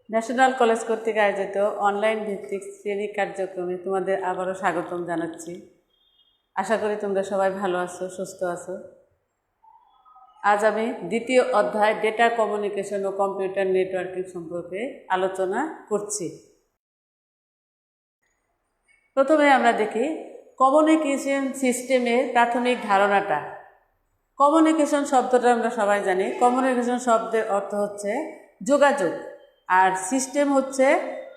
National college কর্তৃক আয়োজিত online ভিত্তিক শ্রেণী কার্যক্রমে তোমাদের আবারও স্বাগতম জানাচ্ছি। আশা করি তোমরা সবাই ভালো আছো, সুস্থ আছো। আজ আমি দ্বিতীয় অধ্যায় ডেটা কমিউনিকেশন ও কম্পিউটার নেটওয়ার্কিং সম্পর্কে আলোচনা করছি। প্রথমে আমরা দেখি কমিউনিকেশন সিস্টেমের প্রাথমিক ধারণাটা। কমিউনিকেশন শব্দটা আমরা সবাই জানি। কমিউনিকেশন শব্দের অর্থ হচ্ছে যোগাযোগ, আর সিস্টেম হচ্ছে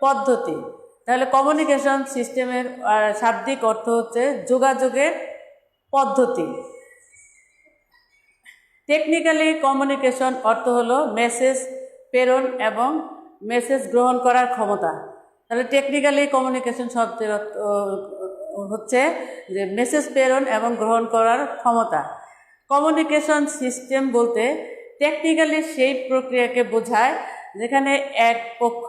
পদ্ধতি। তাহলে কমিউনিকেশন সিস্টেমের শাব্দিক অর্থ হচ্ছে যোগাযোগের পদ্ধতি। টেকনিক্যালি কমিউনিকেশন অর্থ হলো মেসেজ প্রেরণ এবং মেসেজ গ্রহণ করার ক্ষমতা। তাহলে টেকনিক্যালি কমিউনিকেশন শব্দের অর্থ হচ্ছে যে মেসেজ প্রেরণ এবং গ্রহণ করার ক্ষমতা। কমিউনিকেশন সিস্টেম বলতে টেকনিক্যালি সেই প্রক্রিয়াকে বোঝায় যেখানে এক পক্ষ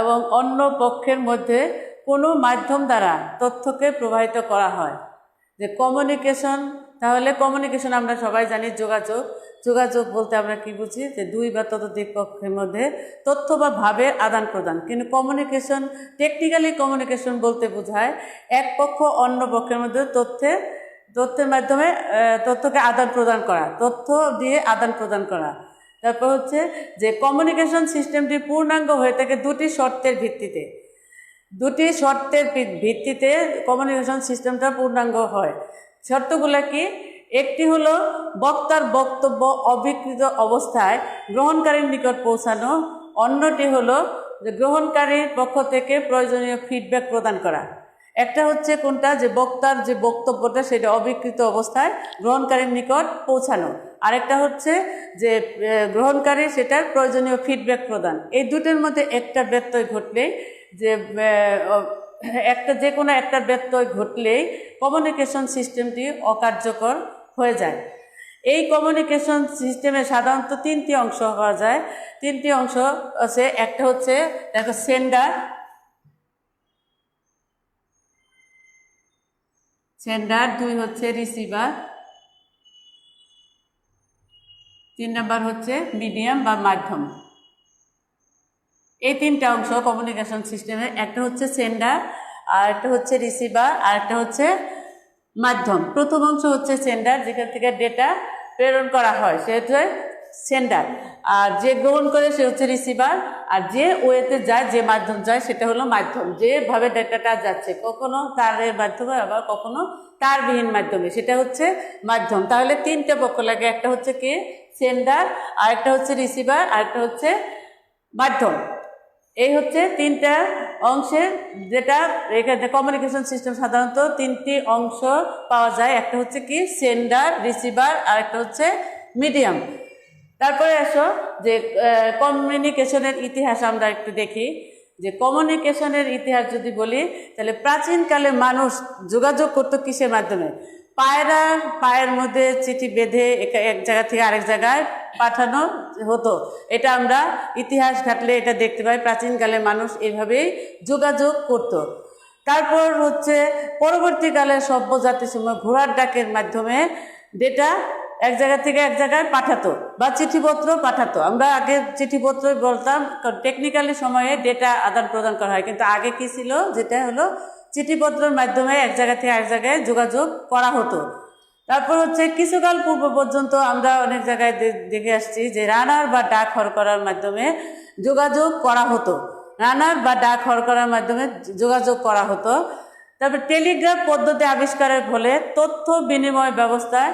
এবং অন্য পক্ষের মধ্যে কোনো মাধ্যম দ্বারা তথ্যকে প্রবাহিত করা হয়। যে কমিউনিকেশন, তাহলে কমিউনিকেশন আমরা সবাই জানি যোগাযোগ। যোগাযোগ বলতে আমরা কি বুঝি? যে দুই বা ততোধিক পক্ষের মধ্যে তথ্য বা ভাবের আদান প্রদান। কিন্তু কমিউনিকেশন, টেকনিক্যালি কমিউনিকেশন বলতে বোঝায় এক পক্ষ অন্য পক্ষের মধ্যে তথ্যের মাধ্যমে তথ্যকে আদান প্রদান করা, তথ্য দিয়ে আদান প্রদান করা। তারপর হচ্ছে যে কমিউনিকেশন সিস্টেমটি পূর্ণাঙ্গ হয়ে থাকে দুটি শর্তের ভিত্তিতে। দুটি শর্তের ভিত্তিতে কমিউনিকেশন সিস্টেমটা পূর্ণাঙ্গ হয়। শর্তগুলো কি? একটি হলো বক্তার বক্তব্য অবিকৃত অবস্থায় গ্রহণকারীর নিকট পৌঁছানো। অন্যটি হলো যে গ্রহণকারীর পক্ষ থেকে প্রয়োজনীয় ফিডব্যাক প্রদান করা। একটা হচ্ছে কোনটা? যে বক্তার যে বক্তব্যটা সেটা অবিকৃত অবস্থায় গ্রহণকারীর নিকট পৌঁছানো। আরেকটা হচ্ছে যে গ্রহণকারী সেটার প্রয়োজনীয় ফিডব্যাক প্রদান। এই দুটোর মধ্যে একটা ব্যত্যয় ঘটলেই, যে যে কোনো একটা ব্যত্যয় ঘটলেই কমিউনিকেশন সিস্টেমটি অকার্যকর হয়ে যায়। এই কমিউনিকেশন সিস্টেমে সাধারণত তিনটি অংশ পাওয়া যায়। তিনটি অংশ আছে। একটা হচ্ছে দেখো সেন্ডার, দুই হচ্ছে রিসিভার, তিন নাম্বার হচ্ছে মিডিয়াম বা মাধ্যম। এই তিনটা অংশ কমিউনিকেশন সিস্টেমের। একটা হচ্ছে সেন্ডার, আর একটা হচ্ছে রিসিভার, আর একটা হচ্ছে মাধ্যম। প্রথম অংশ হচ্ছে সেন্ডার, যেখান থেকে ডেটা প্রেরণ করা হয় সে হচ্ছে সেন্ডার, আর যে গ্রহণ করে সে হচ্ছে রিসিভার, আর যে ওয়েতে যায়, যে মাধ্যম যায় সেটা হলো মাধ্যম। যেভাবে ডেটাটা যাচ্ছে, কখনো তারের মাধ্যমে আবার কখনো তারবিহীন মাধ্যমে, সেটা হচ্ছে মাধ্যম। তাহলে তিনটে পক্ষ লাগে। একটা হচ্ছে কি? সেন্ডার, আর একটা হচ্ছে রিসিভার, আর একটা হচ্ছে মাধ্যম। এই হচ্ছে তিনটা অংশের, যেটা এখানে কমিউনিকেশন সিস্টেম সাধারণত তিনটি অংশ পাওয়া যায়। একটা হচ্ছে কি? সেন্ডার, রিসিভার, আর একটা হচ্ছে মিডিয়াম। তারপরে আসো যে কমিউনিকেশনের ইতিহাস আমরা একটু দেখি। যে কমিউনিকেশনের ইতিহাস যদি বলি, তাহলে প্রাচীনকালে মানুষ যোগাযোগ করতো কিসের মাধ্যমে? পায়ের মধ্যে চিঠি বেঁধে এক জায়গা থেকে আরেক জায়গায় পাঠানো হতো। এটা আমরা ইতিহাস ঘাটলে এটা দেখতে পাই। প্রাচীনকালে মানুষ এইভাবেই যোগাযোগ করত। তারপর হচ্ছে পরবর্তীকালে সভ্য জাতির সময় ঘোড়ার ডাকের মাধ্যমে ডেটা এক জায়গা থেকে এক জায়গায় পাঠাতো বা চিঠিপত্র পাঠাতো। আমরা আগে চিঠিপত্র বলতাম, টেকনিক্যালি সময়ে ডেটা আদান প্রদান করা হয়। কিন্তু আগে কি ছিল? যেটা হলো চিঠিপত্রের মাধ্যমে এক জায়গা থেকে এক জায়গায় যোগাযোগ করা হতো। তারপর হচ্ছে কিছুকাল পূর্ব পর্যন্ত আমরা অনেক জায়গায় দেখে আসছি যে রানার বা ডাক হরকরার মাধ্যমে যোগাযোগ করা হতো। রানার বা ডাক হরকরার মাধ্যমে যোগাযোগ করা হতো। তারপর টেলিগ্রাফ পদ্ধতি আবিষ্কারের ফলে তথ্য বিনিময় ব্যবস্থায়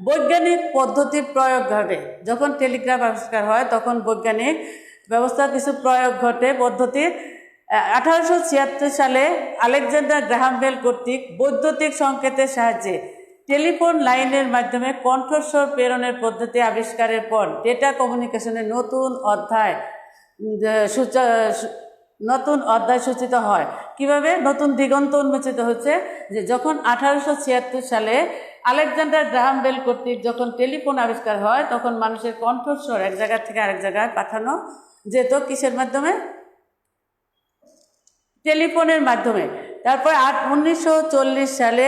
বৈজ্ঞানিক পদ্ধতির প্রয়োগ ঘটে। যখন টেলিগ্রাফ আবিষ্কার হয় তখন বৈজ্ঞানিক ব্যবস্থার কিছু প্রয়োগ ঘটে পদ্ধতির। 1876 সালে আলেকজান্ডার গ্রাহাম বেল কর্তৃক বৈদ্যুতিক সংকেতের সাহায্যে টেলিফোন লাইনের মাধ্যমে কণ্ঠস্বর প্রেরণের পদ্ধতি আবিষ্কারের পর ডেটা কমিউনিকেশনের নতুন অধ্যায় সূচিত হয়। কিভাবে? নতুন দিগন্ত উন্মোচিত হচ্ছে। যে যখন 1876 সালে আলেকজান্ডার গ্রাহাম বেল কর্তৃক যখন টেলিফোন আবিষ্কার হয়, তখন মানুষের কণ্ঠস্বর এক জায়গা থেকে আরেক জায়গায় পাঠানো যেত। কিসের মাধ্যমে? টেলিফোনের মাধ্যমে। তারপর 1940 সালে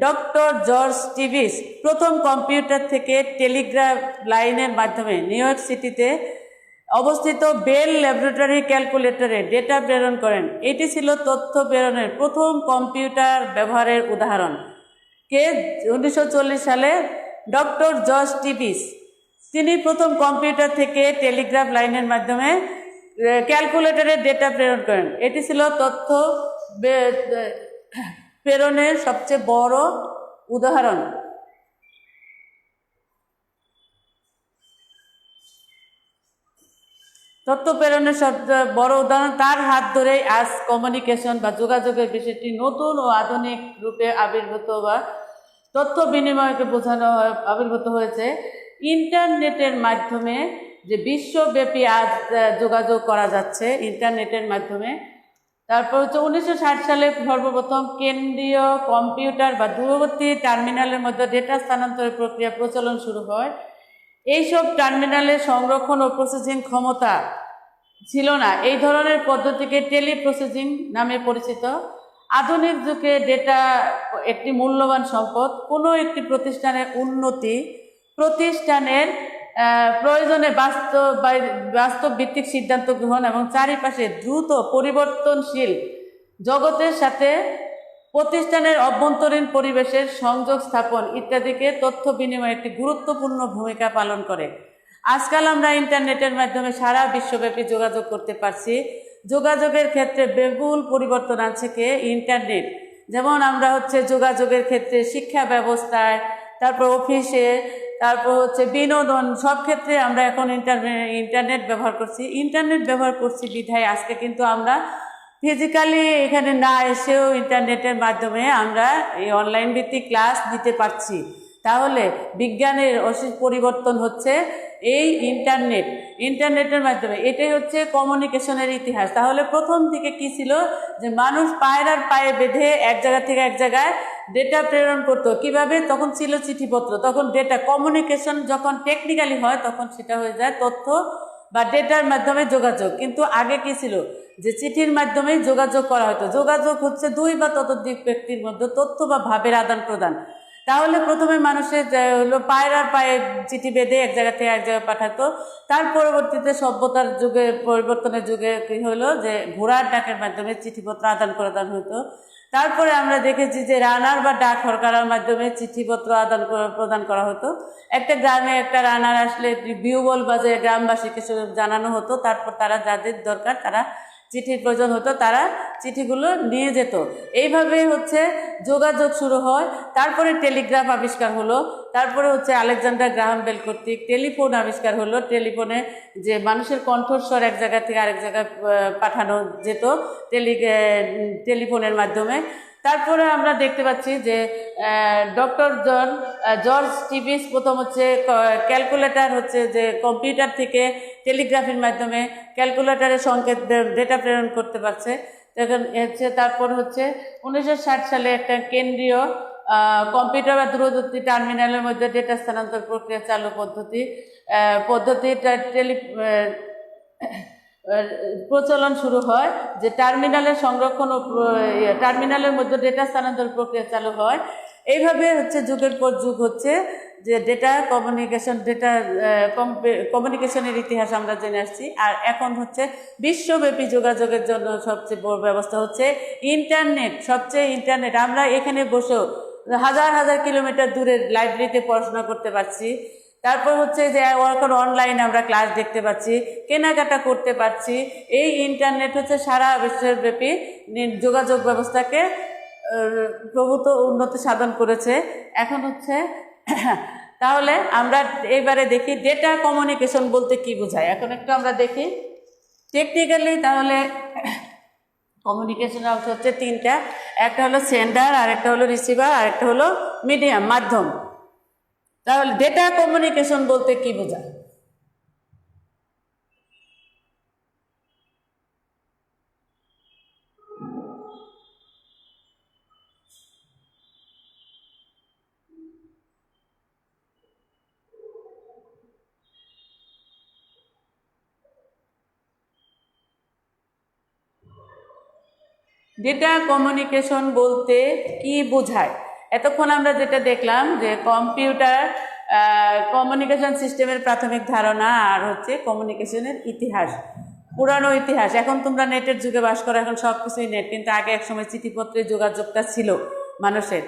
ডক্টর জর্জ স্টিভিস প্রথম কম্পিউটার থেকে টেলিগ্রাফ লাইনের মাধ্যমে নিউ ইয়র্ক সিটিতে অবস্থিত বেল ল্যাবরেটরি ক্যালকুলেটরে ডেটা প্রেরণ করেন। এটি ছিল তথ্য প্রেরণের প্রথম কম্পিউটার ব্যবহারের উদাহরণ। কে? 1940 সালে ডক্টর জর্জ টিভিস। তিনি প্রথম কম্পিউটার থেকে টেলিগ্রাফ লাইনের মাধ্যমে ক্যালকুলেটরে ডেটা প্রেরণ করেন। এটি ছিল তথ্য প্রেরণের সবচেয়ে বড় উদাহরণ। তথ্য প্রেরণের সবচেয়ে বড় উদাহরণ। তার হাত ধরেই আজ কমিউনিকেশন বা যোগাযোগের বিষয়টি নতুন ও আধুনিক রূপে আবির্ভূত বা তথ্য বিনিময়কে বোঝানো আবির্ভূত হয়েছে। ইন্টারনেটের মাধ্যমে যে বিশ্বব্যাপী আজ যোগাযোগ করা যাচ্ছে ইন্টারনেটের মাধ্যমে। তারপর হচ্ছে 1960 সালে সর্বপ্রথম কেন্দ্রীয় কম্পিউটার বা দূরবর্তী টার্মিনালের মধ্যে ডেটা স্থানান্তরের প্রক্রিয়া প্রচলন শুরু হয়। এইসব টার্মিনালে সংরক্ষণ ও প্রসেসিং ক্ষমতা ছিল না। এই ধরনের পদ্ধতিকে টেলিপ্রসেসিং নামে পরিচিত। আধুনিক যুগে ডেটা একটি মূল্যবান সম্পদ। কোনো একটি প্রতিষ্ঠানের উন্নতি, প্রতিষ্ঠানের প্রয়োজনে বাস্তব ভিত্তিক সিদ্ধান্ত গ্রহণ এবং চারিপাশে দ্রুত পরিবর্তনশীল জগতের সাথে প্রতিষ্ঠানের অভ্যন্তরীণ পরিবেশের সংযোগ স্থাপন ইত্যাদিকে তথ্য বিনিময়ে একটি গুরুত্বপূর্ণ ভূমিকা পালন করে। আজকাল আমরা ইন্টারনেটের মাধ্যমে সারা বিশ্বব্যাপী যোগাযোগ করতে পারছি। যোগাযোগের ক্ষেত্রে বিপুল পরিবর্তন আনছে ইন্টারনেট। যেমন আমরা যোগাযোগের ক্ষেত্রে শিক্ষা ব্যবস্থায়, তারপর অফিসে, তারপর বিনোদন, সব ক্ষেত্রে আমরা এখন ইন্টারনেট ব্যবহার করছি। ইন্টারনেট ব্যবহার করছি বিধায় আজকে কিন্তু আমরা ফিজিক্যালি এখানে না এসেও ইন্টারনেটের মাধ্যমে আমরা এই অনলাইন ভিত্তিক ক্লাস দিতে পারছি। তাহলে বিজ্ঞানের অশেষ পরিবর্তন হচ্ছে এই ইন্টারনেটের মাধ্যমে। এটাই হচ্ছে কমিউনিকেশনের ইতিহাস। তাহলে প্রথম থেকে কি ছিল, যে মানুষ পায়ের পায়ে বেঁধে এক জায়গা থেকে এক জায়গায় ডেটা প্রেরণ করতো। কিভাবে? তখন ছিল চিঠিপত্র। তখন ডেটা কমিউনিকেশন যখন টেকনিক্যালি হয় তখন সেটা হয়ে যায় তথ্য বা ডেটার মাধ্যমে যোগাযোগ। কিন্তু আগে কি ছিল, যে চিঠির মাধ্যমে যোগাযোগ করা হতো। যোগাযোগ হচ্ছে দুই বা ততোধিক ব্যক্তির মধ্যে তথ্য বা ভাবের আদান প্রদান। তাহলে প্রথমে মানুষের পায়ে চিঠি বেঁধে এক জায়গা থেকে এক জায়গায় পাঠাতো। তার পরবর্তীতে সভ্যতার যুগে, পরিবর্তনের যুগে কি হলো, যে ঘোড়ার ডাকের মাধ্যমে চিঠিপত্র আদান প্রদান হতো। তারপরে আমরা দেখেছি যে রানার বা ডাক হরকারের মাধ্যমে চিঠিপত্র আদান প্রদান করা হতো। একটা গ্রামে একটা রানার আসলে বিউবল বাজে গ্রামবাসীকে জানানো হতো। তারপর তারা যাদের দরকার, তারা চিঠির প্রয়োজন হতো, তারা চিঠিগুলো নিয়ে যেত। এইভাবে যোগাযোগ শুরু হয়। তারপরে টেলিগ্রাফ আবিষ্কার হলো। তারপরে আলেকজান্ডার গ্রাহাম বেল কর্তৃক টেলিফোন আবিষ্কার হলো। টেলিফোনে যে মানুষের কণ্ঠস্বর এক জায়গা থেকে আরেক জায়গায় পাঠানো যেত টেলিফোনের মাধ্যমে। তারপরে আমরা দেখতে পাচ্ছি যে ডক্টর জর্জ টিভিস প্রথম ক্যালকুলেটর যে কম্পিউটার থেকে টেলিগ্রাফির মাধ্যমে ক্যালকুলেটরের সংকেত ডেটা প্রেরণ করতে পারছে। তারপর 1960 সালে একটা কেন্দ্রীয় কম্পিউটার বা দূরবর্তী টার্মিনালের মধ্যে ডেটা স্থানান্তর প্রক্রিয়া চালু পদ্ধতিটা প্রচলন শুরু হয়। যে টার্মিনালের সংরক্ষণ ও টার্মিনালের মধ্যে ডেটা স্থানান্তর প্রক্রিয়া চালু হয়। এইভাবে যুগের পর যুগ যে ডেটা কমিউনিকেশনের ইতিহাস আমরা জেনে আসছি। আর এখন বিশ্বব্যাপী যোগাযোগের জন্য সবচেয়ে বড় ব্যবস্থা ইন্টারনেট। আমরা এখানে বসেও হাজার হাজার কিলোমিটার দূরের লাইব্রেরিতে পড়াশোনা করতে পারছি। তারপর যে এখন অনলাইন আমরা ক্লাস দেখতে পাচ্ছি, কেনাকাটা করতে পারছি। এই ইন্টারনেট সারা বিশ্বব্যাপী যোগাযোগ ব্যবস্থাকে প্রভূত উন্নতি সাধন করেছে। এখন তাহলে আমরা এবারে দেখি ডেটা কমিউনিকেশন বলতে কি বোঝায়। এখন একটু আমরা দেখি টেকনিক্যালি। তাহলে কমিউনিকেশন অংশ তিনটা। একটা হলো সেন্ডার, আরেকটা হলো রিসিভার, আরেকটা হলো মিডিয়াম, মাধ্যম। তাহলে ডেটা কমিউনিকেশন বলতে কি বোঝায়? ডেটা কমিউনিকেশন বলতে কি বোঝায়? এতক্ষণ আমরা যেটা দেখলাম, যে কম্পিউটার কমিউনিকেশন সিস্টেমের প্রাথমিক ধারণা আর হচ্ছে কমিউনিকেশনের ইতিহাস, পুরানো ইতিহাস। এখন তোমরা নেটের যুগে বাস করো, এখন সব কিছুই নেট, কিন্তু আগে একসময় চিঠিপত্রে যোগাযোগটা ছিল মানুষের।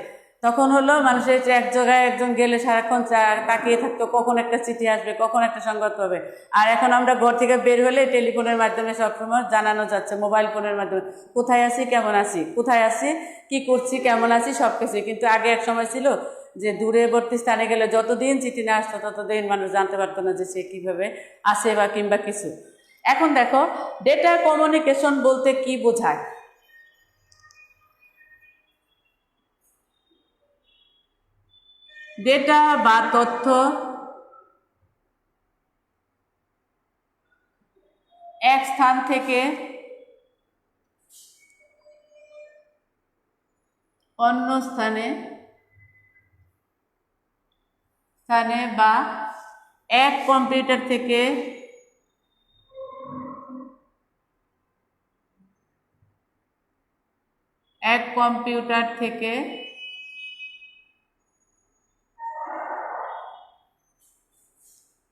তখন হলো মানুষের যে এক জায়গায় একজন গেলে সারাক্ষণ তাকিয়ে থাকতো কখন একটা চিঠি আসবে, কখন একটা সংবাদ পাবে। আর এখন আমরা ঘর থেকে বের হলে টেলিফোনের মাধ্যমে সবসময় জানানো যাচ্ছে, মোবাইল ফোনের মাধ্যমে কোথায় আছি, কেমন আছি, কোথায় আছি, কি করছি, কেমন আছি, সব কিছুই। কিন্তু আগে এক সময় ছিল যে দূরবর্তী স্থানে গেলে যতদিন চিঠি না আসতো ততদিন মানুষ জানতে পারতো না যে সে কীভাবে আসে বা কিংবা কিছু। এখন দেখো ডেটা কমিউনিকেশন বলতে কি বোঝায়। ডেটা বা তথ্য এক স্থান থেকে অন্য স্থানে বা এক কম্পিউটার থেকে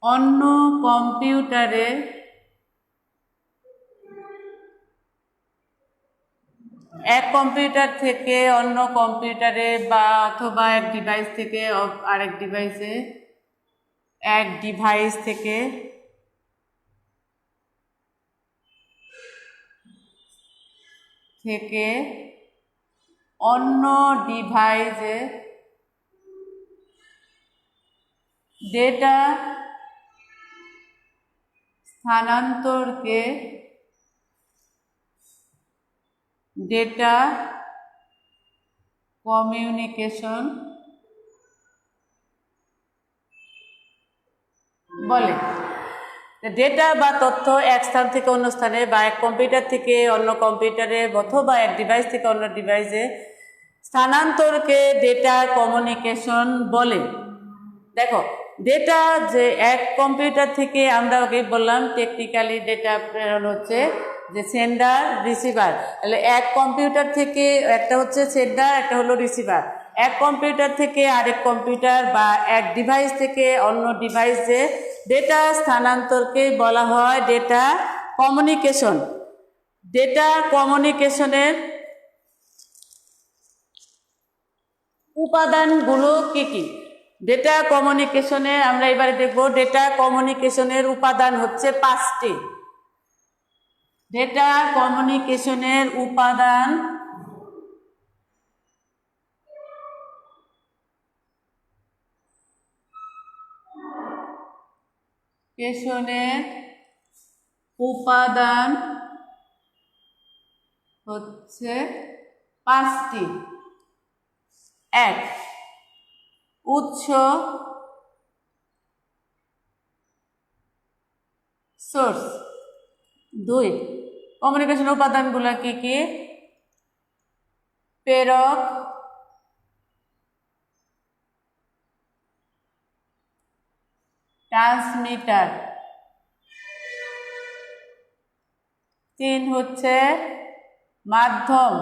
অন্য কম্পিউটারে এক কম্পিউটার থেকে অন্য কম্পিউটারে বা অথবা এক ডিভাইস থেকে আরেক ডিভাইসে, এক ডিভাইস থেকে অন্য ডিভাইসে ডেটা স্থানান্তরকে ডেটা কমিউনিকেশন বলে। ডেটা বা তথ্য এক স্থান থেকে অন্য স্থানে বা এক কম্পিউটার থেকে অন্য কম্পিউটারে অথবা এক ডিভাইস থেকে অন্য ডিভাইসে স্থানান্তরকে ডেটা কমিউনিকেশন বলে। দেখো ডেটা যে এক কম্পিউটার থেকে, আমরা ওকে বললাম টেকনিক্যালি ডেটা প্রেরণ হচ্ছে যে সেন্ডার রিসিভার, তাহলে এক কম্পিউটার থেকে একটা হচ্ছে সেন্ডার, একটা হলো রিসিভার। এক কম্পিউটার থেকে আরেক কম্পিউটার বা এক ডিভাইস থেকে অন্য ডিভাইসে ডেটা স্থানান্তরকে বলা হয় ডেটা কমিউনিকেশন। ডেটা কমিউনিকেশনের উপাদানগুলো কি কি? ডেটা কমিউনিকেশনে আমরা এবারে দেখব ডেটা কমিউনিকেশনের উপাদান হচ্ছে 5টি। ডেটা কমিউনিকেশনের উপাদান হচ্ছে 5টি। 1. উৎস, সোর্স। 2. কমিউনিকেশন উপাদানগুলো কি কি? প্রেরক, ট্রান্সমিটার। 3 হচ্ছে মাধ্যম,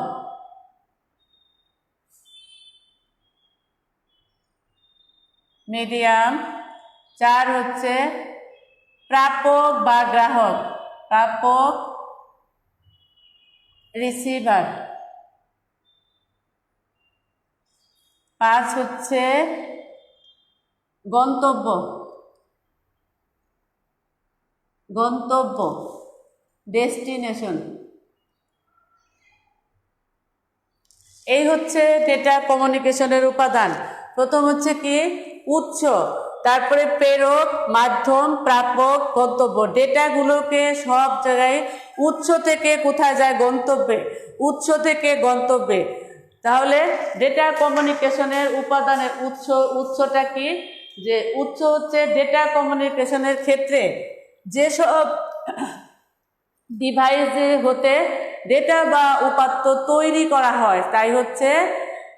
মিডিয়াম। 4 হচ্ছে প্রাপক বা গ্রাহক, প্রাপক, রিসিভার। 5 হচ্ছে গন্তব্য, ডেস্টিনেশন। এই হচ্ছে ডেটা কমিউনিকেশনের উপাদান। প্রথম হচ্ছে কি? উৎস, তারপরে প্রেরক, মাধ্যম, প্রাপক, গন্তব্য। ডেটাগুলোকে সব জায়গায় উৎস থেকে কোথায় যায়? গন্তব্যে। উৎস থেকে গন্তব্যে। তাহলে ডেটা কমিউনিকেশনের উপাদানের উৎসটা কি? যে উৎস হচ্ছে ডেটা কমিউনিকেশনের ক্ষেত্রে যেসব ডিভাইসে হতে ডেটা বা উপাত্ত তৈরি করা হয় তাই হচ্ছে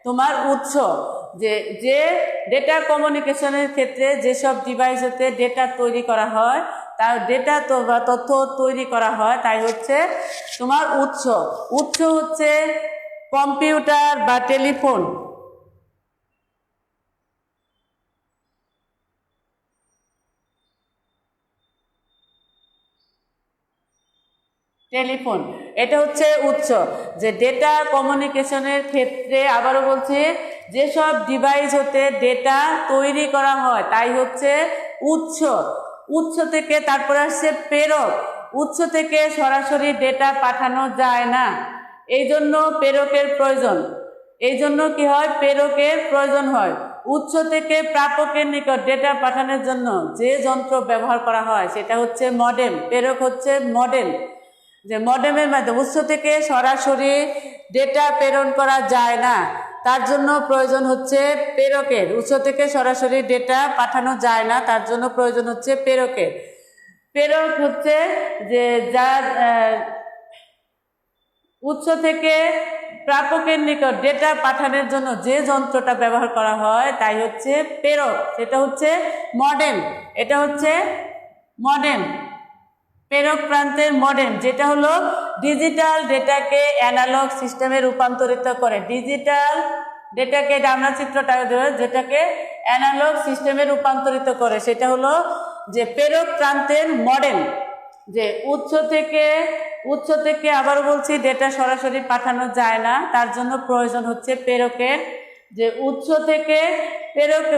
তোমার উৎস। যে ডেটা কমিউনিকেশনের ক্ষেত্রে যেসব ডিভাইস হতে ডেটা তৈরি করা হয়, তার ডেটা বা তথ্য তৈরি করা হয় তাই হচ্ছে তোমার উৎস। উৎস হচ্ছে কম্পিউটার বা টেলিফোন, টেলিফোন, এটা হচ্ছে উৎস। যে ডেটা কমিউনিকেশনের ক্ষেত্রে আবারও বলছি, যেসব ডিভাইস হতে ডেটা তৈরি করা হয় তাই হচ্ছে উৎস। উৎস থেকে তারপরে আসছে প্রেরক। উৎস থেকে সরাসরি ডেটা পাঠানো যায় না, এই জন্য প্রেরকের প্রয়োজন। এই জন্য কি হয়, প্রেরকের প্রয়োজন হয়। উৎস থেকে প্রাপকের নিকট ডেটা পাঠানোর জন্য যে যন্ত্র ব্যবহার করা হয় সেটা হচ্ছে মডেম। প্রেরক হচ্ছে মডেল। যে মডেমের মাধ্যমে উৎস থেকে সরাসরি ডেটা প্রেরণ করা যায় না, তার জন্য প্রয়োজন হচ্ছে প্রেরকের। উৎস থেকে সরাসরি ডেটা পাঠানো যায় না, তার জন্য প্রয়োজন হচ্ছে প্রেরকের। প্রেরক হচ্ছে যে যার উৎস থেকে প্রাপকের নিকট ডেটা পাঠানোর জন্য যে যন্ত্রটা ব্যবহার করা হয় তাই হচ্ছে প্রেরক, সেটা হচ্ছে মডেম। এটা হচ্ছে মডেম, প্রেরক প্রান্তের মডেম, যেটা হলো ডিজিটাল ডেটাকে অ্যানালগ সিস্টেমে রূপান্তরিত করে। ডিজিটাল ডেটাকে আমরা চিত্রটা যেটাকে অ্যানালগ সিস্টেমে রূপান্তরিত করে সেটা হলো যে প্রেরক প্রান্তের মডেম। যে উৎস থেকে আবারও বলছি ডেটা সরাসরি পাঠানো যায় না, তার জন্য প্রয়োজন হচ্ছে প্রেরকের। যে উৎস থেকে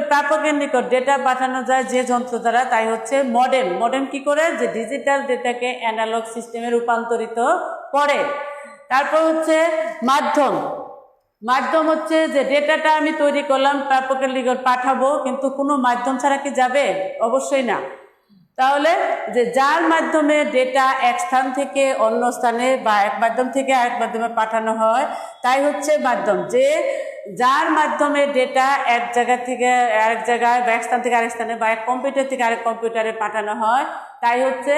প্রাপকের নিকট ডেটা পাঠানো যায় যে যন্ত্র দ্বারা তাই হচ্ছে মডেম। মডেম কি করে, যে ডিজিটাল ডেটাকে অ্যানালগ সিস্টেমে রূপান্তরিত করে। তারপর হচ্ছে মাধ্যম। মাধ্যম হচ্ছে যে ডেটাটা আমি তৈরি করলাম, প্রাপকের নিকট পাঠাবো, কিন্তু কোনো মাধ্যম ছাড়া কি যাবে? অবশ্যই না। তাহলে যে যার মাধ্যমে ডেটা এক স্থান থেকে অন্য স্থানে বা এক মাধ্যম থেকে আরেক মাধ্যমে পাঠানো হয় তাই হচ্ছে মাধ্যম। যে যার মাধ্যমে ডেটা এক জায়গা থেকে আরেক জায়গায় বা এক স্থান থেকে আরেক স্থানে বা এক কম্পিউটার থেকে আরেক কম্পিউটারে পাঠানো হয় তাই হচ্ছে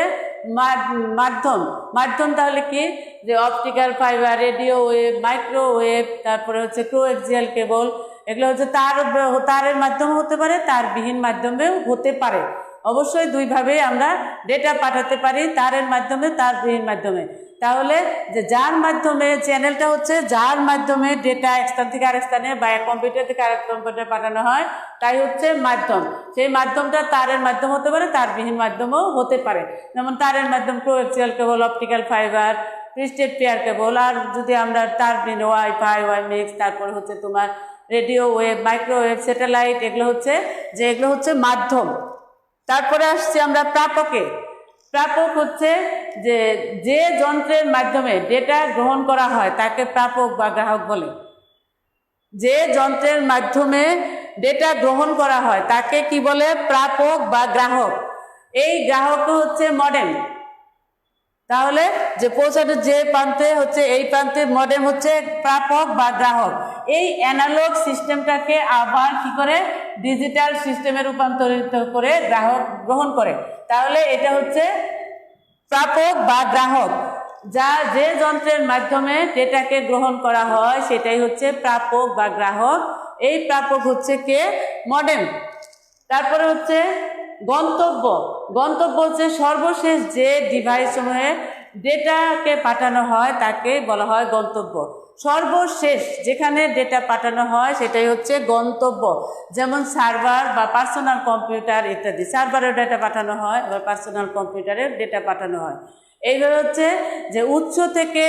মাধ্যম। মাধ্যম তাহলে কি, যে optical fibre, radio wave, microwave, তারপরে হচ্ছে কোএক্সিয়াল কেবল, এগুলো হচ্ছে তারের মাধ্যমে হতে পারে, তারবিহীন মাধ্যমেও হতে পারে। অবশ্যই দুইভাবেই আমরা ডেটা পাঠাতে পারি, তারের মাধ্যমে, তারবিহীন মাধ্যমে। তাহলে যে যার মাধ্যমে, চ্যানেলটা হচ্ছে যার মাধ্যমে ডেটা এক স্থান থেকে আরেক স্থানে বা এক কম্পিউটার থেকে আরেক কম্পিউটারে পাঠানো হয় তাই হচ্ছে মাধ্যম। সেই মাধ্যমটা তারের মাধ্যম হতে পারে, তারবিহীন মাধ্যমেও হতে পারে। যেমন তারের মাধ্যম coaxial cable, optical fibre, twisted pair cable. আর যদি আমরা তারবিহীন ওয়াইফাই, ওয়াইমিক্স, তারপরে হচ্ছে তোমার রেডিও ওয়েভ, মাইক্রোওয়েভ, স্যাটেলাইট, এগুলো হচ্ছে মাধ্যম। তারপরে আসছি আমরা প্রাপকে। প্রাপক হচ্ছে যে যন্ত্রের মাধ্যমে ডেটা গ্রহণ করা হয় তাকে প্রাপক বা গ্রাহক বলে। যে যন্ত্রের মাধ্যমে ডেটা গ্রহণ করা হয় তাকে কি বলে? প্রাপক বা গ্রাহক। এই গ্রাহক হচ্ছে মডেম। তাহলে যে পৌঁছানোর যে প্রান্তে হচ্ছে এই প্রান্তের মডেম হচ্ছে প্রাপক বা গ্রাহক। এই অ্যানালগ সিস্টেমটাকে আবার কি করে ডিজিটাল সিস্টেমে রূপান্তরিত করে গ্রাহক গ্রহণ করে। তাহলে এটা হচ্ছে প্রাপক বা গ্রাহক। যে যন্ত্রের মাধ্যমে ডেটাকে গ্রহণ করা হয় সেটাই হচ্ছে প্রাপক বা গ্রাহক। এই প্রাপক হচ্ছে কে? মডেম। তারপরে হচ্ছে গন্তব্য। গন্তব্য হচ্ছে সর্বশেষ যে ডিভাইস সমূহে ডেটাকে পাঠানো হয় তাকে বলা হয় গন্তব্য। সর্বশেষ যেখানে ডেটা পাঠানো হয় সেটাই হচ্ছে গন্তব্য। যেমন সার্ভার বা পার্সোনাল কম্পিউটার ইত্যাদি। সার্ভারের ডেটা পাঠানো হয়, আবার পার্সোনাল কম্পিউটারের ডেটা পাঠানো হয়। এইভাবে হচ্ছে যে উৎস থেকে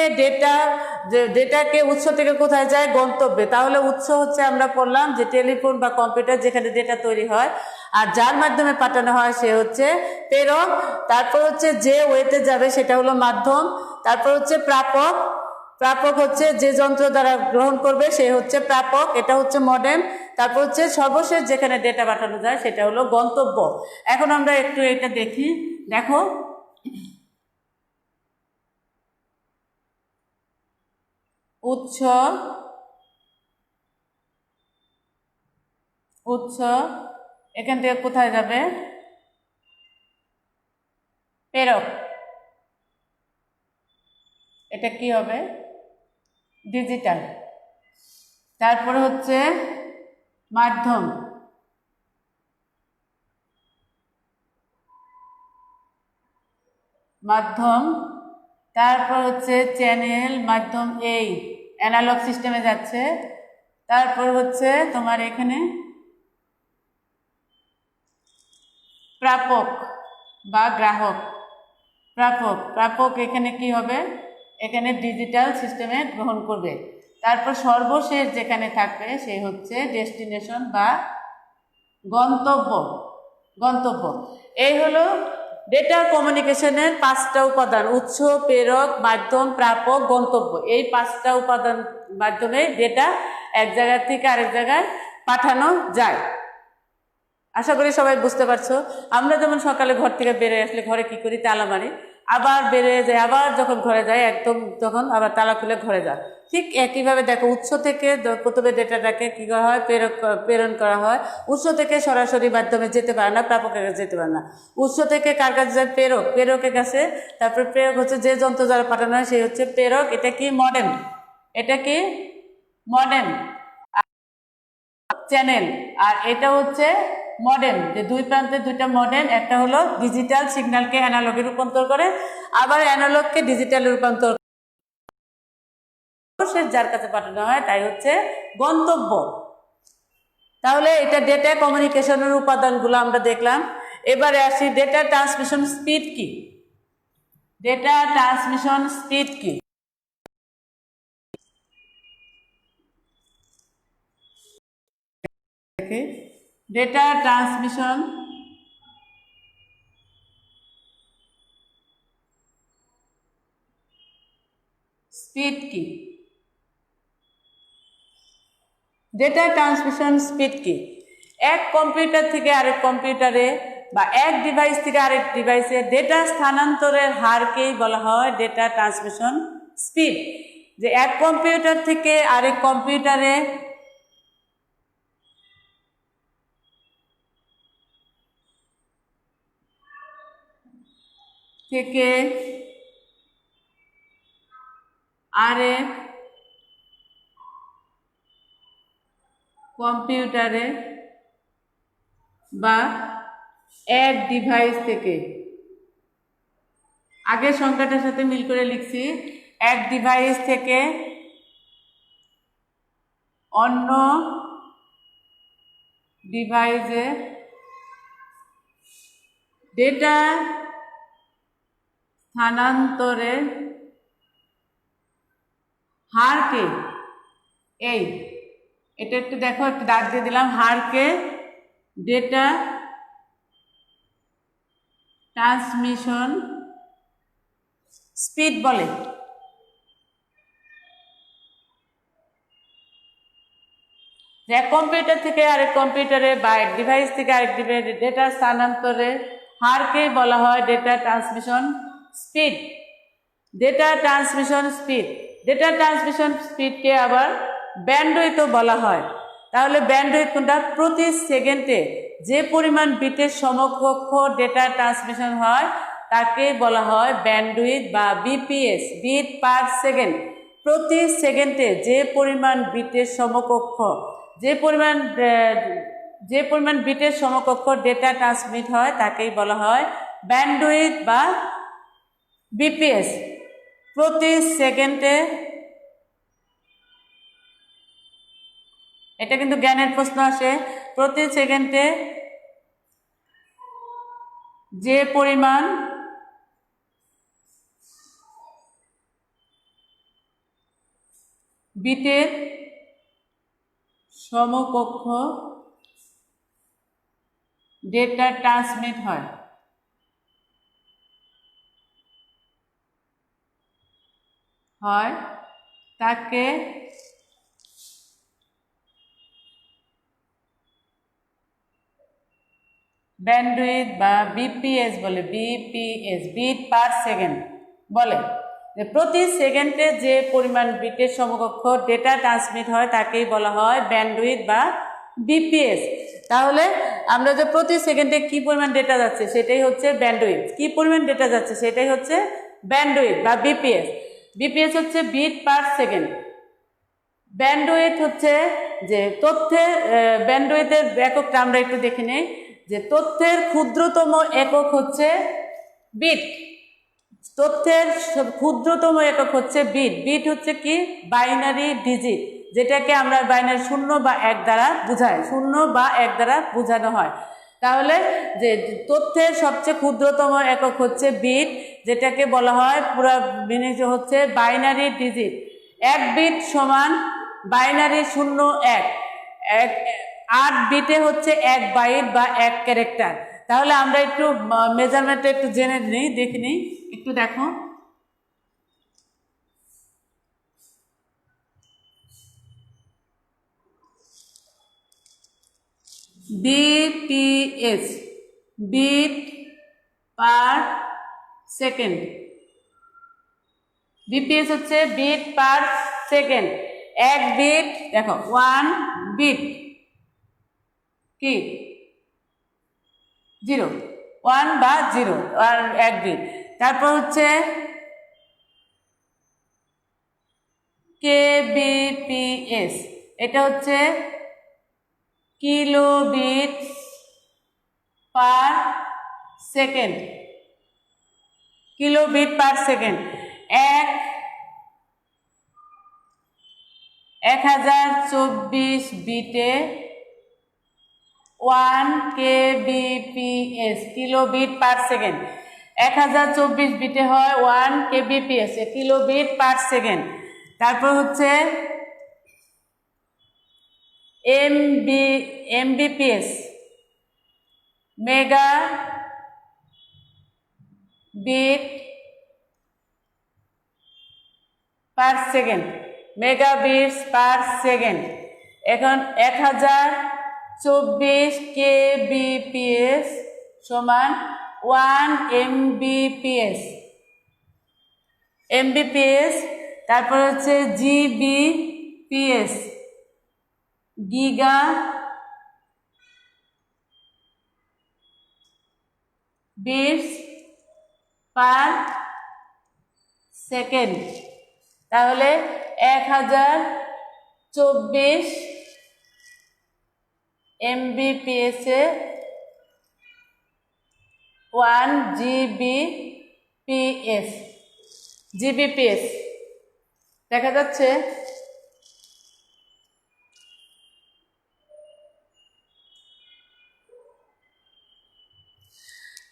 ডেটাকে উৎস থেকে কোথায় যায়? গন্তব্যে। তাহলে উৎস হচ্ছে আমরা পড়লাম যে টেলিফোন বা কম্পিউটার, যেখানে ডেটা তৈরি হয়, আর যার মাধ্যমে পাঠানো হয় সে হচ্ছে প্রেরক। তারপর হচ্ছে যে ওয়েতে যাবে সেটা হলো মাধ্যম। তারপর হচ্ছে প্রাপক। প্রাপক হচ্ছে যে যন্ত্র দ্বারা গ্রহণ করবে সে হচ্ছে প্রাপক, এটা হচ্ছে মডেম। তারপর হচ্ছে সর্বশেষ যেখানে ডেটা পাঠানো যায় সেটা হলো গন্তব্য। এখন আমরা একটু এটা দেখি। দেখো, উৎস এখান থেকে কোথায় যাবে? প্রেরক। এটা কি হবে? ডিজিটাল। তারপরে হচ্ছে মাধ্যম। তারপর হচ্ছে চ্যানেল, মাধ্যম, এই অ্যানালগ সিস্টেমে যাচ্ছে। তারপর হচ্ছে তোমার এখানে প্রাপক বা গ্রাহক। প্রাপক প্রাপক এখানে কি হবে, এখানে ডিজিটাল সিস্টেমে গ্রহণ করবে। তারপর সর্বশেষ যেখানে থাকবে সে হচ্ছে ডেস্টিনেশন বা গন্তব্য। গন্তব্য এই হলো ডেটা কমিউনিকেশনের 5টা উপাদান: উৎস, প্রেরক, মাধ্যম, প্রাপক, গন্তব্য। এই 5টা উপাদান মাধ্যমে ডেটা এক জায়গা থেকে আরেক জায়গায় পাঠানো যায়। আশা করি সবাই বুঝতে পারছো। আমরা যেমন সকালে ঘর থেকে বেরিয়ে আসলে ঘরে কি করি, তালা মারি, আবার বেরিয়ে যাই, আবার যখন ঘরে যাই একদম তখন আবার তালা খুলে ঘরে যায়। ঠিক একইভাবে দেখো, উৎস থেকে প্রথমে ডেটাটাকে কী করা হয়, প্রেরণ করা হয়। উৎস থেকে সরাসরি মাধ্যমে যেতে পারে না, প্রাপকের কাছে যেতে পারে না। উৎস থেকে কার কাছে যায়, প্রেরক, প্রেরকের কাছে। তারপরে প্রেরক হচ্ছে যে যন্ত্র দ্বারা পাঠানো হয় সেই হচ্ছে প্রেরক। এটা কি মডেম, এটা কি মডেম চ্যানেল। আর এটা হচ্ছে মডেম, যে দুই প্রান্তে দুইটা মডেম, একটা হলো ডিজিটাল সিগন্যালকে অ্যানালগে রূপান্তর করে, আবার অ্যানালগকে ডিজিটালে রূপান্তর যার কাছে পাঠানো হয় তাই হচ্ছে গন্তব্য। তাহলে এটা ডেটা কমিউনিকেশনের উপাদানগুলো আমরা দেখলাম। এবারে আসি ডেটা ট্রান্সমিশন স্পিড কি। ডেটা ট্রান্সমিশন স্পিড কি? ডেটা ট্রান্সমিশন স্পিড কি? ডেটা ট্রান্সমিশন স্পিড কি? এক কম্পিউটার থেকে আরেক কম্পিউটারে বা এক ডিভাইস থেকে আরেক ডিভাইসে ডেটা স্থানান্তরের হারকেই বলা হয় ডেটা ট্রান্সমিশন স্পিড। যে এক কম্পিউটার থেকে আরেক কম্পিউটারে থেকে আরেক কম্পিউটারে বা এক ডিভাইস থেকে, আগের সংখ্যাটার সাথে মিল করে লিখছি, এক ডিভাইস থেকে অন্য ডিভাইসে ডেটা স্থানান্তরের হারকে, এটা একটু দেখো, একটু দাগ দিয়ে দিলাম, হারকে ডেটা ট্রান্সমিশন স্পিড বলে। এক কম্পিউটার থেকে আরেক কম্পিউটারে বা এক ডিভাইস থেকে আরেক ডিভাইসে ডেটা স্থানান্তরের হারকে বলা হয় data transmission speed. Data transmission speed, data transmission স্পিডকে আবার ব্যান্ডউইথও বলা হয়। তাহলে ব্যান্ডউইথ কোনটা? প্রতি সেকেন্ডে যে পরিমাণ বিটের সমকক্ষ ডেটা ট্রান্সমিশন হয় তাকে বলা হয় ব্যান্ডউইথ বা বিপিএস, বিট পার সেকেন্ড। প্রতি সেকেন্ডে যে পরিমাণ বিটের সমকক্ষ, যে পরিমাণ বিটের সমকক্ষ ডেটা ট্রান্সমিট হয় তাকেই বলা হয় ব্যান্ডউইথ বা বিপিএস। প্রতি সেকেন্ডে, এটা কিন্তু জ্ঞানের প্রশ্ন আসে, প্রতি সেকেন্ডে যে পরিমাণ বিটের সমকক্ষ ডেটা ট্রান্সমিট হয় তাকে ব্যান্ডউইথ বা বিপিএস বলে। বিপিএস, বিট পার সেকেন্ড বলে। যে প্রতি সেকেন্ডে যে পরিমাণ বিটের সমকক্ষ ডেটা ট্রান্সমিট হয় তাকেই বলা হয় ব্যান্ডউইথ বা বিপিএস। তাহলে আমরা যে প্রতি সেকেন্ডে কি পরিমাণ ডেটা যাচ্ছে সেটাই হচ্ছে ব্যান্ডউইথ, কি পরিমাণ ডেটা যাচ্ছে সেটাই হচ্ছে ব্যান্ডউইথ বা বিপিএস। বিপিএস হচ্ছে বিট পার সেকেন্ড। ব্যান্ডউইথ হচ্ছে যে তথ্যের, ব্যান্ডউইথের এককটা আমরা একটু দেখে নেই, যে তথ্যের ক্ষুদ্রতম একক হচ্ছে বিট। তথ্যের ক্ষুদ্রতম একক হচ্ছে বিট। বিট হচ্ছে কি? বাইনারি ডিজিট, যেটাকে আমরা বাইনারি 0 বা 1 দ্বারা বুঝাই, 0 বা 1 দ্বারা বোঝানো হয়। তাহলে যে তথ্যের সবচেয়ে ক্ষুদ্রতম একক হচ্ছে বিট, যেটাকে বলা হয় পুরো জিনিস হচ্ছে বাইনারি ডিজিট। এক বিট সমান বাইনারি 0 1, 8 বিটে হচ্ছে 1 বাইট বা 1 ক্যারেক্টার। তাহলে আমরা একটু মেজারমেন্টটা একটু জেনে নিই, দেখে নিই, একটু দেখো। BPS, bit per second. BPS হচ্ছে বিট পার সেকেন্ড। এক বিট দেখো 1 বিট কি 0, 1 বা 0 আর 1 বিট। তারপর হচ্ছে কেবিপিএস, এটা হচ্ছে কিলোবিট পার সেকেন্ড। কিলোবিট পার সেকেন্ড। 1024 বিটে 1 kbps, কিলোবিট পার সেকেন্ড। 1024 বিটে হয় 1 kbps, কিলোবিট পার সেকেন্ড। তারপর হচ্ছে mbps, mega bit per second, megabits per second. এখন 1024 kbps সমান 1 mbps, mbps। তারপর হচ্ছে gbps, giga bits per second. তাহলে 1024 mbps এ 1 gbps, gbps দেখা যাচ্ছে।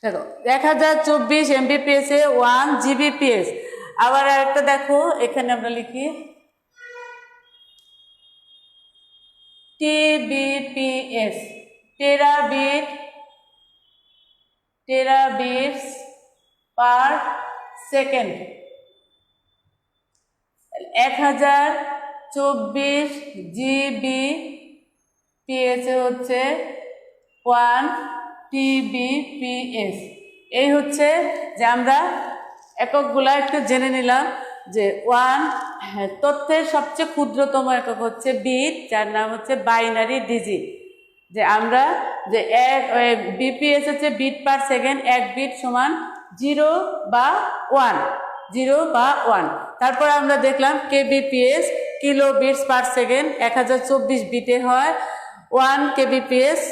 দেখো 1024 mbps এ 1 gbps। আবার আরেকটা দেখো, এখানে আমরা লিখি tbps, terabits per second. 1024 gbps হচ্ছে 1 tbps। এই হচ্ছে যে আমরা এককগুলা একটু জেনে নিলাম যে 1 তথ্যের সবচেয়ে ক্ষুদ্রতম একক হচ্ছে বিট, যার নাম হচ্ছে বাইনারি ডিজিট। যে আমরা যে বিপিএস হচ্ছে বিট পার সেকেন্ড, 1 বিট সমান 0 বা 1, 0 বা 1। তারপর আমরা দেখলাম KBPS, kilo bits per second, 1024 বিটে হয় 1 kbps।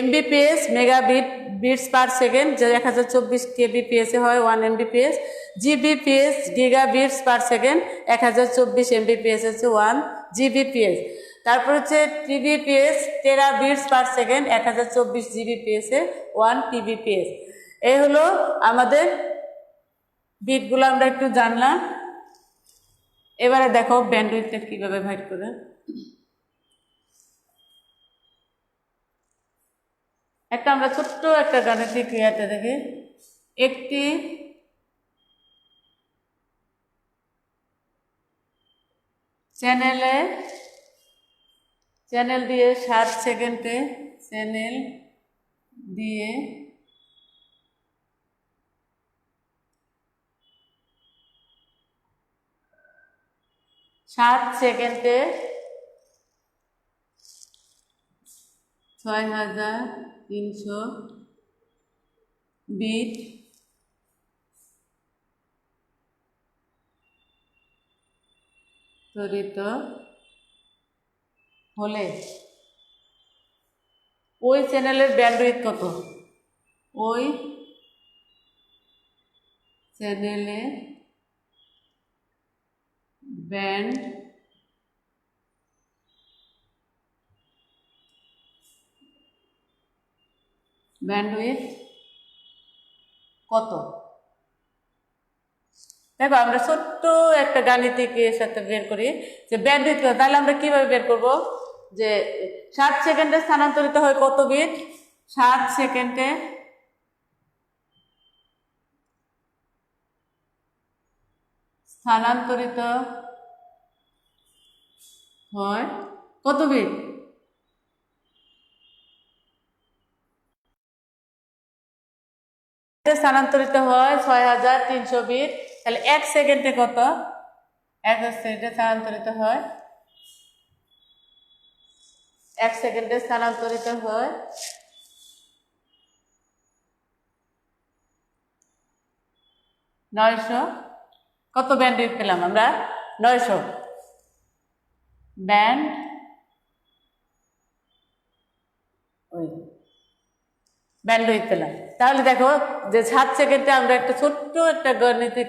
mbps, megabit bits per second, যে 1024 kbps এ হয় 1 mbps। gbps, gigabits per second, 1024 mbps হচ্ছে 1 gbps। তারপর হচ্ছে tbps, terabits per second, 1024 gbps এ 1 tbps। এই হলো আমাদের বিটগুলো আমরা একটু জানলাম। এবারে দেখো ব্যান্ডউইথটা কিভাবে ভাগ করে। একটা আমরা ছোট্ট একটা গাণিতিক ক্রিয়াতে দেখি। একটি চ্যানেল দিয়ে 60 সেকেন্ডে, চ্যানেল দিয়ে 60 সেকেন্ডে 6300 বিট তড়িত হলে ওই চ্যানেলের ব্যান্ডউইথ কত? ওই চ্যানেলে ব্যান্ড ব্যান্ডউইথ কত? দেখো আমরা ছোট্ট একটা গাণিতিকের সাথে বের করি যে ব্যান্ডউইথ কত, তাহলে আমরা কিভাবে বের করব যে 7 সেকেন্ডে স্থানান্তরিত হয় কত বিট? 7 সেকেন্ডে স্থানান্তরিত হয় কত বিট? স্থানান্তরিত হয় 6300 বিট। তাহলে 1 সেকেন্ডে কত? 1 সেকেন্ডে স্থানান্তরিত হয় 1 সেকেন্ডে স্থানান্তরিত হয় 900। কত ব্যান্ডউইথ পেলাম আমরা? 900 ব্যান্ডউইথ পেলাম। তাহলে দেখো যে 7 সেকেন্ডে আমরা একটা ছোট্ট একটা গাণিতিক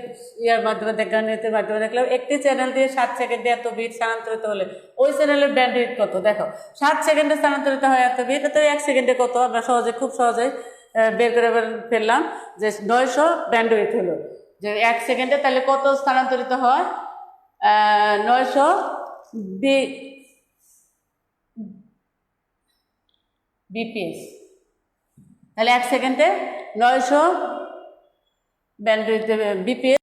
গাণিতের মাধ্যমে দেখলাম একটি চ্যানেল দিয়ে 7 সেকেন্ডে এত বিট স্থানান্তরিত হলে ওই চ্যানেলের ব্যান্ডউইথ কত। দেখো 7 সেকেন্ডে স্থানান্তরিত হয় এত বিট, তো 1 সেকেন্ডে কত আমরা খুব সহজে বের করে ফেললাম যে 900 ব্যান্ডউইথ হলো যে 1 সেকেন্ডে। তাহলে কত স্থানান্তরিত হয়? 900 বিপিএস। তাহলে 1 সেকেন্ডে 900 ব্যান্ডউইথ বিপিএস।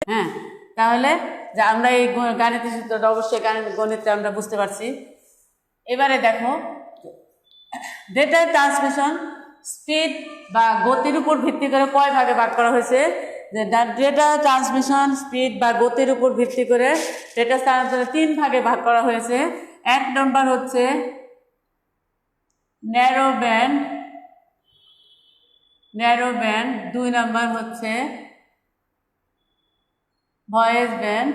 হ্যাঁ, তাহলে যে আমরা এই গাণিতিক সূত্রটা অবশ্যই গণিতটা আমরা বুঝতে পারছি। এবারে দেখো ডেটা ট্রান্সমিশন স্পিড বা গতির উপর ভিত্তি করে কয় ভাগে ভাগ করা হয়েছে? যে ডেটা ট্রান্সমিশন স্পিড বা গতির উপর ভিত্তি করে ডেটা স্থানান্তরে 3 ভাগে ভাগ করা হয়েছে। 1 নম্বর হচ্ছে ন্যারো ব্যান্ড, 2 নম্বর হচ্ছে ভয়েস ব্যান্ড,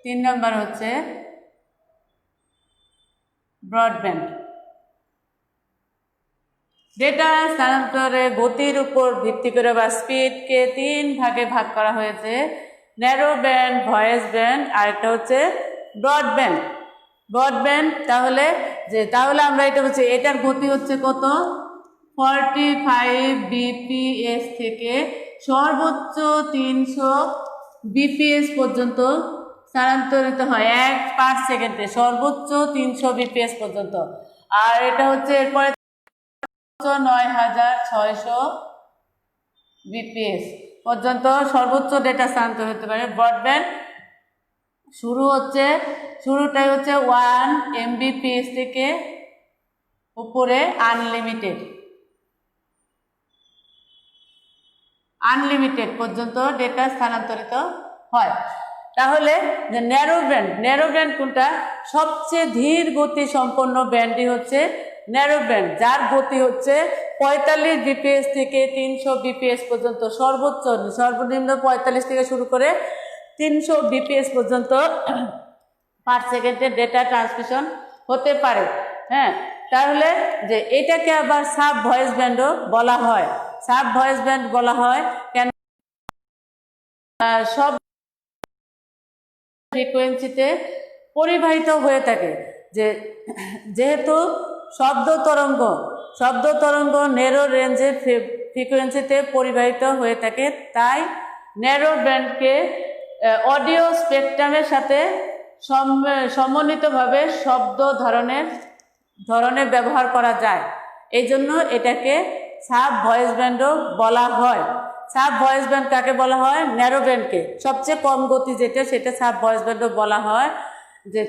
3 নম্বর হচ্ছে ব্রডব্যান্ড। ডেটা স্থানান্তরে গতির উপর ভিত্তি করে বা স্পিডকে 3 ভাগে ভাগ করা হয়েছে, ন্যারো ব্যান্ড, ভয়েস ব্যান্ড, আর একটা হচ্ছে ব্রডব্যান্ড। তাহলে আমরা এটা হচ্ছে এটার গতি হচ্ছে কত? 45 বিপিএস থেকে সর্বোচ্চ 300 বিপিএস পর্যন্ত স্থানান্তরিত হয় 1 সেকেন্ডে, সর্বোচ্চ 300 বিপিএস পর্যন্ত। আর এটা হচ্ছে এরপরে 9600 বিপিএস পর্যন্ত সর্বোচ্চ ডেটা স্থানান্তর হতে পারে। ব্রডব্যান্ড শুরুটাই হচ্ছে 1 এমবিপিএস থেকে উপরে আনলিমিটেড পর্যন্ত ডেটা স্থানান্তরিত হয়। তাহলে যে ন্যারো ব্যান্ড কোনটা? সবচেয়ে ধীর গতি সম্পন্ন ব্যান্ডই হচ্ছে ন্যারো ব্যান্ড, যার গতি হচ্ছে 45 বিপিএস থেকে 300 বিপিএস পর্যন্ত, সর্বনিম্ন 45 থেকে শুরু করে 300 বিপিএস পর্যন্ত পার সেকেন্ডে ডেটা ট্রান্সমিশন হতে পারে। হ্যাঁ, তাহলে যে এটাকে আবার সাব ভয়েস ব্যান্ডও বলা হয়। সাব ভয়েস ব্যান্ড বলা হয় কেন? সব ফ্রিকোয়েন্সিতে পরিবাহিত হয়ে থাকে। যেহেতু শব্দ তরঙ্গ ন্যারো রেঞ্জের ফ্রিকোয়েন্সিতে পরিবাহিত হয়ে থাকে, তাই ন্যারো ব্যান্ডকে অডিও স্পেকট্রামের সাথে সমন্বিতভাবে শব্দ ধরনে ব্যবহার করা যায়। এই জন্য এটাকে সাব ভয়েস ব্যান্ডও বলা হয়। সাব ভয়েস ব্যান্ড কাকে বলা হয়? ন্যারো ব্যান্ডকে, সবচেয়ে কম গতি যেটা সেটা সাব ভয়েস ব্যান্ডও বলা হয়।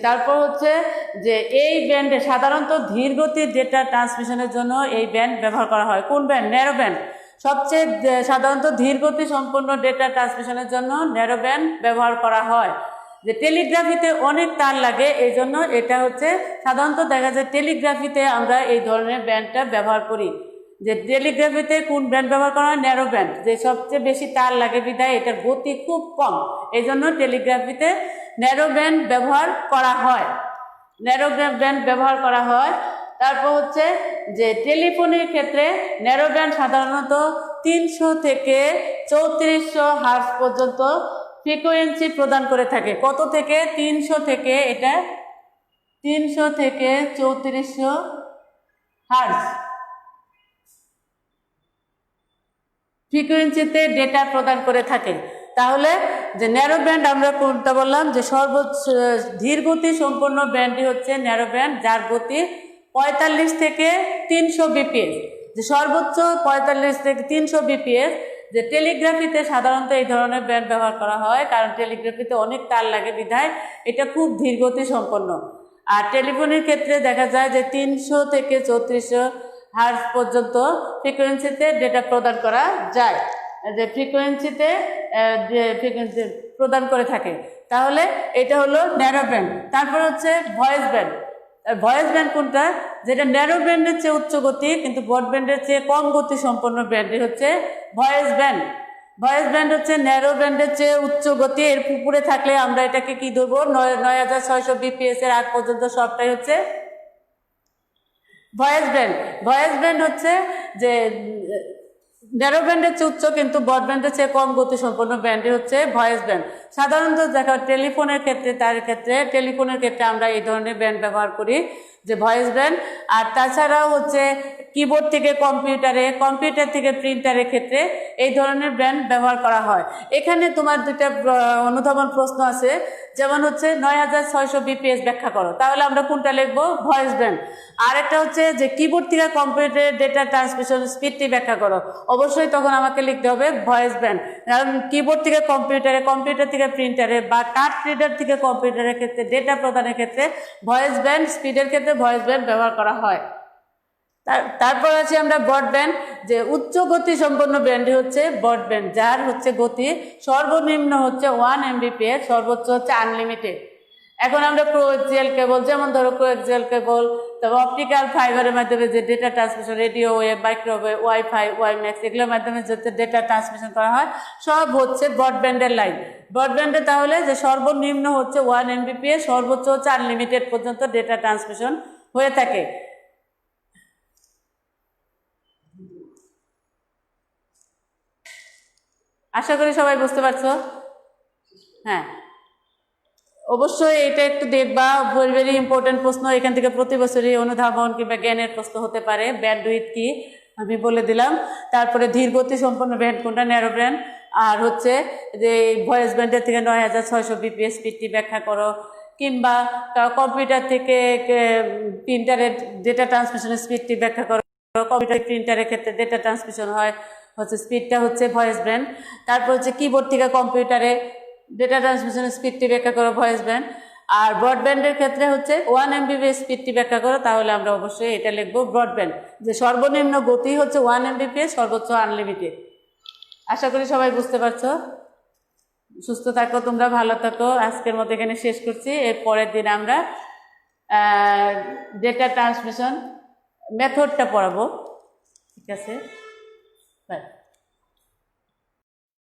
তারপর হচ্ছে যে এই ব্যান্ডে সাধারণত ধীর গতির ডেটা ট্রান্সমিশনের জন্য এই ব্যান্ড ব্যবহার করা হয়। কোন ব্যান্ড? Narrow band. সবচেয়ে সাধারণত ধীর গতি সম্পন্ন ডেটা ট্রান্সমিশনের জন্য ন্যারো ব্যান্ড ব্যবহার করা হয়। টেলিগ্রাফিতে অনেক তার লাগে, এই জন্য এটা হচ্ছে সাধারণত দেখা যায় টেলিগ্রাফিতে আমরা এই ধরনের ব্যান্ডটা ব্যবহার করি। টেলিগ্রাফিতে কোন ব্যান্ড ব্যবহার করা হয়? Narrow band. সবচেয়ে বেশি তার লাগে বিধায় এটার গতি খুব কম, এই জন্য টেলিগ্রাফিতে ন্যারো ব্যান্ড ব্যবহার করা হয়। তারপর হচ্ছে যে টেলিফোনের ক্ষেত্রে ন্যারো ব্যান্ড সাধারণত 300 থেকে 3400 হার্টজ পর্যন্ত ফ্রিকোয়েন্সি প্রদান করে থাকে। কত থেকে? 300 থেকে 3400 হার্জ ফ্রিকোয়েন্সিতে ডেটা প্রদান করে থাকে। তাহলে যে ন্যারো ব্যান্ড আমরা কোনটা বললাম, যে সর্বোচ্চ ধীর গতি সম্পন্ন ব্যান্ডটি হচ্ছে ন্যারো ব্যান্ড, যার গতি 45 থেকে 300 বিপিএস। যে সর্বোচ্চ 45 থেকে 300 বিপিএস। যে টেলিগ্রাফিতে সাধারণত এই ধরনের ব্যান্ড ব্যবহার করা হয়, কারণ টেলিগ্রাফিতে অনেক তার লাগে বিধায় এটা খুব ধীর গতি সম্পন্ন। আর টেলিফোনের ক্ষেত্রে দেখা যায় যে 300 থেকে 3400 হার্জ পর্যন্ত ফ্রিকোয়েন্সিতে ডেটা প্রদান করা যায়, যে ফ্রিকোয়েন্সিতে প্রদান করে থাকে। তাহলে এটা হলো ন্যারো ব্যান্ড। তারপর হচ্ছে ভয়েস ব্যান্ড। ভয়েস ব্যান্ড কোনটা, যেটা ন্যারো ব্যান্ডের চেয়ে উচ্চ গতি কিন্তু ব্রডব্যান্ডের চেয়ে কম গতি সম্পন্ন ব্যান্ডই হচ্ছে ভয়েস ব্যান্ড। ভয়েস ব্যান্ড হচ্ছে ন্যারো ব্যান্ডের চেয়ে উচ্চ গতি, এর উপরে থাকলে আমরা এটাকে কি ধরবো, 9600 বিপিএস এর আগ পর্যন্ত সবটাই হচ্ছে ভয়েস ব্যান্ড। ভয়েস ব্যান্ড হচ্ছে যে ন্যারো ব্যান্ডের চেয়ে উচ্চ কিন্তু ব্রডব্যান্ডের চেয়ে কম গতি সম্পন্ন ব্যান্ডই হচ্ছে ভয়েস ব্যান্ড। সাধারণত দেখা টেলিফোনের ক্ষেত্রে আমরা এই ধরনের ব্যান্ড ব্যবহার করি, যে ভয়েস ব্যান্ড। আর তাছাড়াও হচ্ছে কিবোর্ড থেকে কম্পিউটার থেকে প্রিন্টারের ক্ষেত্রে এই ধরনের ব্যান্ড ব্যবহার করা হয়। এখানে তোমার দুইটা অনুধাবন প্রশ্ন আছে, যেমন হচ্ছে 9600 বিপিএস ব্যাখ্যা করো, তাহলে আমরা কোনটা লিখবো, ভয়েস ব্যান্ড। আর একটা হচ্ছে যে কিবোর্ড থেকে কম্পিউটারের ডেটা ট্রান্সমিশন স্পিডটি ব্যাখ্যা করো, অবশ্যই তখন আমাকে লিখতে হবে ভয়েস ব্যান্ড। কারণ কিবোর্ড থেকে কম্পিউটার থেকে প্রিন্টারে বা কার্ড রিডার থেকে কম্পিউটারের ক্ষেত্রে ডেটা প্রদানের ক্ষেত্রে ভয়েস ব্যান্ড, স্পিডের ক্ষেত্রে ভয়েস ব্যান্ড ব্যবহার করা হয়। তারপর আছে আমরা ব্রডব্যান্ড, যে উচ্চ গতি সম্পন্ন ব্যান্ড হচ্ছে ব্রডব্যান্ড, যার হচ্ছে গতি সর্বনিম্ন হচ্ছে 1 MBps, সর্বোচ্চ হচ্ছে আনলিমিটেড। এখন আমরা কোএক্সিয়াল কেবল, যেমন ধরো কোএক্সিয়াল কেবল, তবে অপটিক্যাল ফাইবারের মাধ্যমে যে data transmission, radio wave, microwave, wifi, WiMAX, এগুলোর মাধ্যমে যাতে ডেটা ট্রান্সমিশন করা হয় সব হচ্ছে ব্রডব্যান্ডের লাইন। ব্রডব্যান্ডে তাহলে যে সর্বনিম্ন হচ্ছে 1 MBps, সর্বোচ্চ হচ্ছে আনলিমিটেড পর্যন্ত ডেটা ট্রান্সমিশন হয়ে থাকে। আশা করি সবাই বুঝতে পারছো। হ্যাঁ, অবশ্যই এটা একটু দেখবা, ভেরি ইম্পর্টেন্ট প্রশ্ন। এখান থেকে প্রতি বছরই অনুধাবন কিংবা জ্ঞানের প্রশ্ন হতে পারে। ব্যান্ডউইথ কি আমি বলে দিলাম। তারপরে ধীর গতি সম্পন্ন ব্যান্ড কোনটা, ন্যারো ব্যান্ড। আর হচ্ছে যে ভয়েস ব্যান্ডের থেকে 9600 বিপিএস স্পিডটি ব্যাখ্যা করো, কিংবা কম্পিউটার থেকে প্রিন্টারের ডেটা ট্রান্সমিশনের স্পিডটি ব্যাখ্যা করো। কম্পিউটার প্রিন্টারের ক্ষেত্রে ডেটা ট্রান্সমিশন হয় হচ্ছে স্পিডটা হচ্ছে ভয়েস ব্যান্ড। তারপর হচ্ছে কিবোর্ড থেকে কম্পিউটারে ডেটা ট্রান্সমিশনের স্পিডটি ব্যাখ্যা করো, ভয়েস ব্যান্ড। আর ব্রডব্যান্ডের ক্ষেত্রে হচ্ছে 1 MBps স্পিডটি ব্যাখ্যা করো, তাহলে আমরা অবশ্যই এটা লিখবো ব্রডব্যান্ড, যে সর্বনিম্ন গতি হচ্ছে 1 MBps, সর্বোচ্চ আনলিমিটেড। আশা করি সবাই বুঝতে পারছো। সুস্থ থাকো তোমরা, ভালো থাকো। আজকের মতো এখানে শেষ করছি। এর পরের দিন আমরা ডেটা ট্রান্সমিশন মেথডটা পড়াবো। ঠিক আছে, বাই।